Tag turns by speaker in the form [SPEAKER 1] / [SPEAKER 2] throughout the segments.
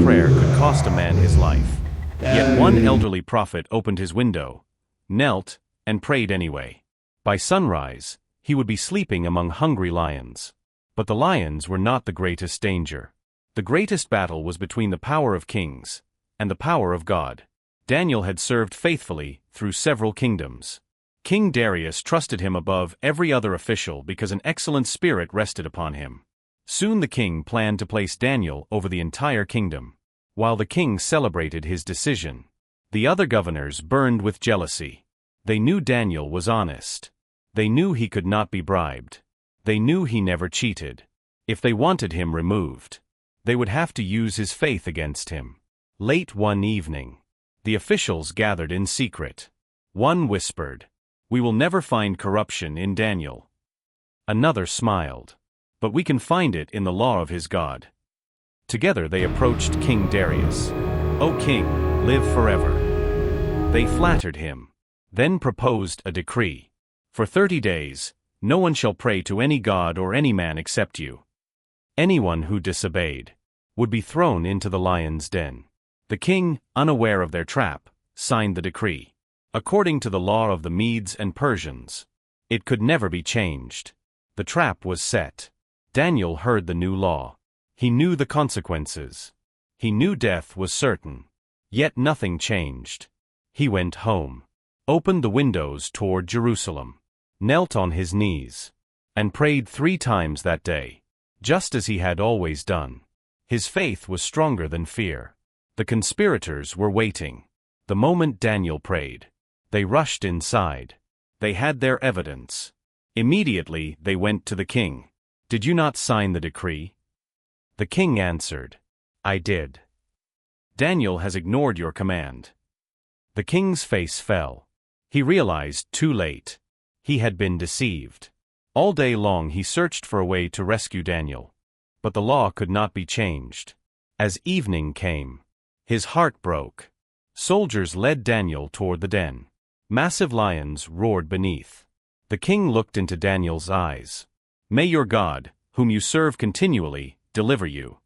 [SPEAKER 1] one prayer could cost a man his life. Yet one elderly prophet opened his window, knelt, and prayed anyway. By sunrise, he would be sleeping among hungry lions. But the lions were not the greatest danger. The greatest battle was between the power of kings and the power of God. Daniel had served faithfully through several kingdoms. King Darius trusted him above every other official because an excellent spirit rested upon him. Soon the king planned to place Daniel over the entire kingdom. While the king celebrated his decision, the other governors burned with jealousy. They knew Daniel was honest. They knew he could not be bribed. They knew he never cheated. If they wanted him removed, they would have to use his faith against him. Late one evening, the officials gathered in secret. One whispered, "We will never find corruption in Daniel." Another smiled, "But we can find it in the law of his God." Together they approached King Darius. "O king, live forever." They flattered him, then proposed a decree. "For 30 days, no one shall pray to any god or any man except you." Anyone who disobeyed would be thrown into the lion's den. The king, unaware of their trap, signed the decree. According to the law of the Medes and Persians, it could never be changed. The trap was set. Daniel heard the new law. He knew the consequences. He knew death was certain. Yet nothing changed. He went home, opened the windows toward Jerusalem, knelt on his knees, and prayed 3 times that day, just as he had always done. His faith was stronger than fear. The conspirators were waiting. The moment Daniel prayed, they rushed inside. They had their evidence. Immediately they went to the king. "Did you not sign the decree?" The king answered, "I did." "Daniel has ignored your command." The king's face fell. He realized too late. He had been deceived. All day long he searched for a way to rescue Daniel. But the law could not be changed. As evening came, his heart broke. Soldiers led Daniel toward the den. Massive lions roared beneath. The king looked into Daniel's eyes. "May your God, whom you serve continually, deliver you."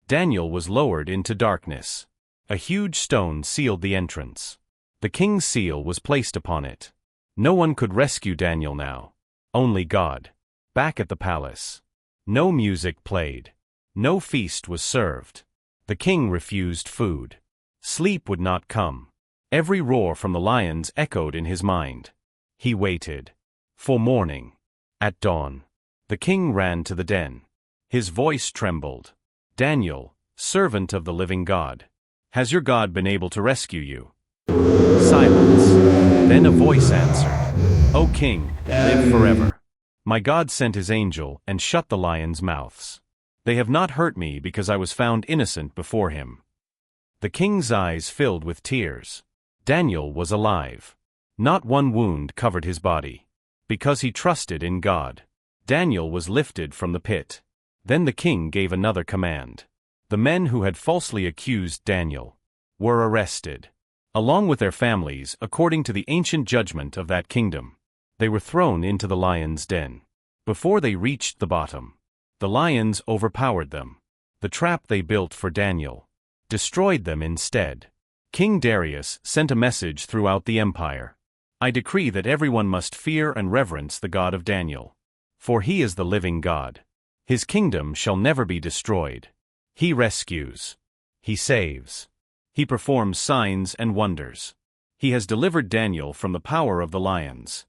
[SPEAKER 1] Daniel was lowered into darkness. A huge stone sealed the entrance. The king's seal was placed upon it. No one could rescue Daniel now. Only God. Back at the palace, no music played. No feast was served. The king refused food. Sleep would not come. Every roar from the lions echoed in his mind. He waited for morning. At dawn, the king ran to the den. His voice trembled. "Daniel, servant of the living God, has your God been able to rescue you?" Silence. Then a voice answered, "O king, live forever. My God sent his angel and shut the lions' mouths. They have not hurt me because I was found innocent before him." The king's eyes filled with tears. Daniel was alive. Not one wound covered his body. Because he trusted in God. Daniel was lifted from the pit. Then the king gave another command. The men who had falsely accused Daniel were arrested, along with their families according to the ancient judgment of that kingdom. They were thrown into the lion's den. Before they reached the bottom, the lions overpowered them. The trap they built for Daniel destroyed them instead. King Darius sent a message throughout the empire. "I decree that everyone must fear and reverence the God of Daniel. For he is the living God. His kingdom shall never be destroyed. He rescues. He saves. He performs signs and wonders. He has delivered Daniel from the power of the lions."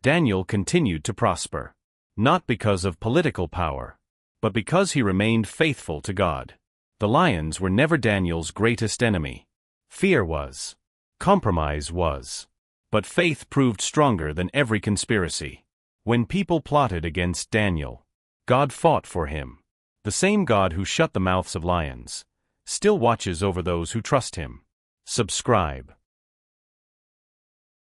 [SPEAKER 1] Daniel continued to prosper. Not because of political power, but because he remained faithful to God. The lions were never Daniel's greatest enemy. Fear was. Compromise was. But faith proved stronger than every conspiracy. When people plotted against Daniel, God fought for him. The same God who shut the mouths of lions still watches over those who trust him. Subscribe.